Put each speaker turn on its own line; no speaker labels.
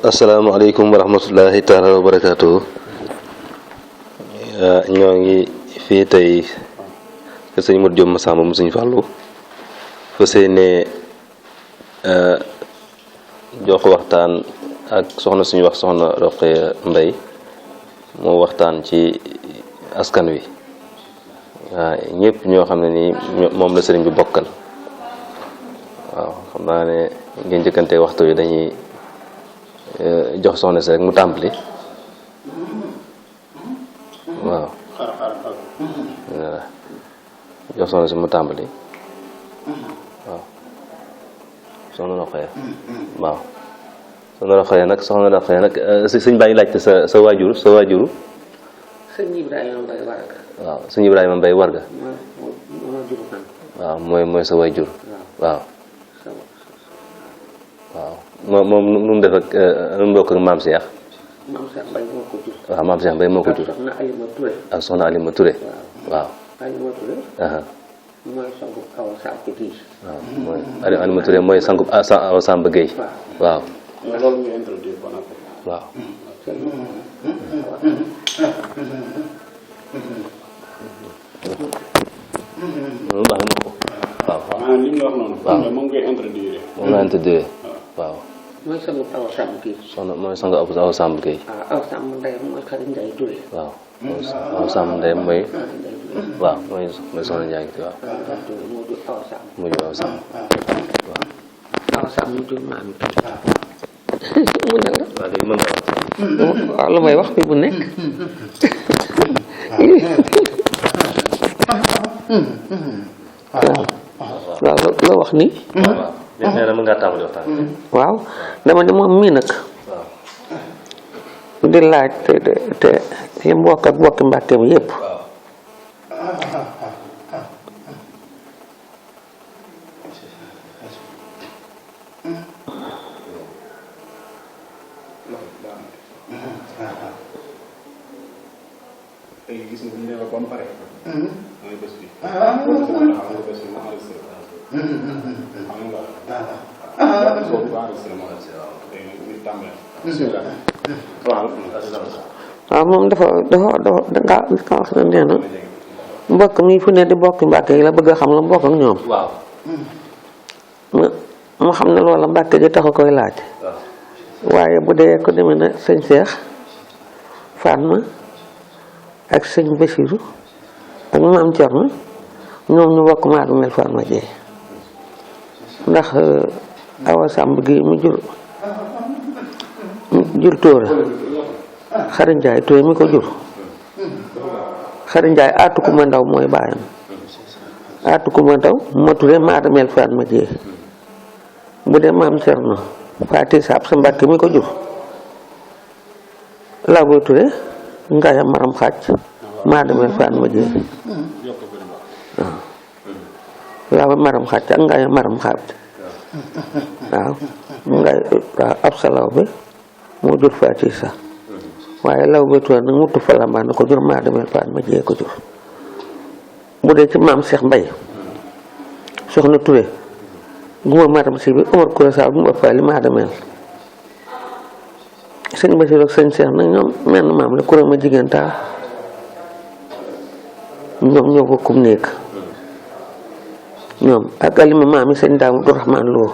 Assalamualaikum warahmatullahi taala wabarakatuh. Ñoo ngi fii tey ke sëñ Modou Diop Massamba mu sëñ Fallou fa seene jox waxtaan ak soxna suñu wax soxna Roqaya Mbay moo waxtaan ci askan wi waaw ñëpp ñoo xam ne nii moom la sëriñ bi bokkal waaw xam naa ne ngeen njëkkante waxtu yi dañuy jox soxna si rek mu tàmbali waaw jox soxna si mu tàmbali waaw soxna Roqaya waaw soxna Roqaya nag sëñ baa ngi laajte sa waajuru
sëñ Ibrahima Mbaye Warga.
waaw sëñ Ibrahima Mbaye Warga waaw mooy sa waajur waaw waaw moom nu mu def ak nu mu bokk ak maam Cheikh.
maam Cheikh Mbaye moo ko jur.
waaw maam Cheikh Mbaye moo ko jur.
soxna Alima Touré.
ak soxna Alima Touré. waaw.
Alima Touré. mooy sangu Awa Samb Guèye.
waaw mooy Alima Touré mooy sangu Awa Samb Guèye. waaw.
loolu ñu introduire ba noppi.
waaw. loolu baax na ko. waaw waaw
maanaam li ñu wax noonu.
waaw
moom ngay introduire.
moom laa introduire. waaw.
mooy sangu Awa Samb Guèye.
mooy sangu Awa Samb Guèye.
Awa Samb ndeyam mooy Xari Ndiaye Touré.
waaw Awa Samb ndeyam mooy. waaw mooy soxna Ndiaye waaw.
moo jur Awa Samb.
moo jur Awa Samb waaw.
Awa Samb mu jur maam it.
mu ne la. waaw léegi mën nga wax.
waaw lu may wax fi bu nekk. waaw loo wax nii.
waaw nee na mën ngaa tàmbali waxtaan.
waaw dama ne moom mii nag. di laaj te mbokk ak bokki Mbàkke bi yëpp.
tey gis nga bu ñu demee ba mu pare. mooy bés bi. xam nga bés bi mu enregistré. xam nga. boobu ba enregistré moo tey ñu tàmbale. waaw.
waaw moom dafa wax ne nee na mbokk mi fu ne di bokki Mbàkke yi la bëgg a xam la mbokk ak ñoom.
waaw.
mu xam ne loola Mbàkke ji taxu koy laaj. waaye bu dee ko demee na sëñ Cheikh Fatma ak sëñ Bassirou ak maam Thierno ñoom ñu bokk maa du mel Fatma Dieye ndax Awa Samb gi mu jur Tóora Xari Njaay Tóora mi ko jur Xari Njaay aatu ku ma ndaw mooy baayam aatu ku ma ndaw ma Touré maa du mel Fatma Dieye bu dee maam Thierno Faati Saab sa Mbàkke mi ko jur Labo Touré Ngaya Maram Xàcc maa demel Fatma Dieye waaw Labo Maram Xàcc ak Ngaya Maram Xàcc waaw waaw ab sa law bi moo jur Faati Saab waaye Labo Touré nag mutu fa lambaa na ko jur maa demel Fatma Dieye ko jur bu dee ci maam Cheikh Mbaye soxna Touré guma matam si bi Omar Koura Sall bu mu ëpp li maa demel sëñ Bassirou ak sëñ Cheikh nag ñoom menn maam la Koura ma jigéen taal ñoom ñoo bokkum néeg ñoom ak alima maam yi sëñ Daamu Abdourahmane Lo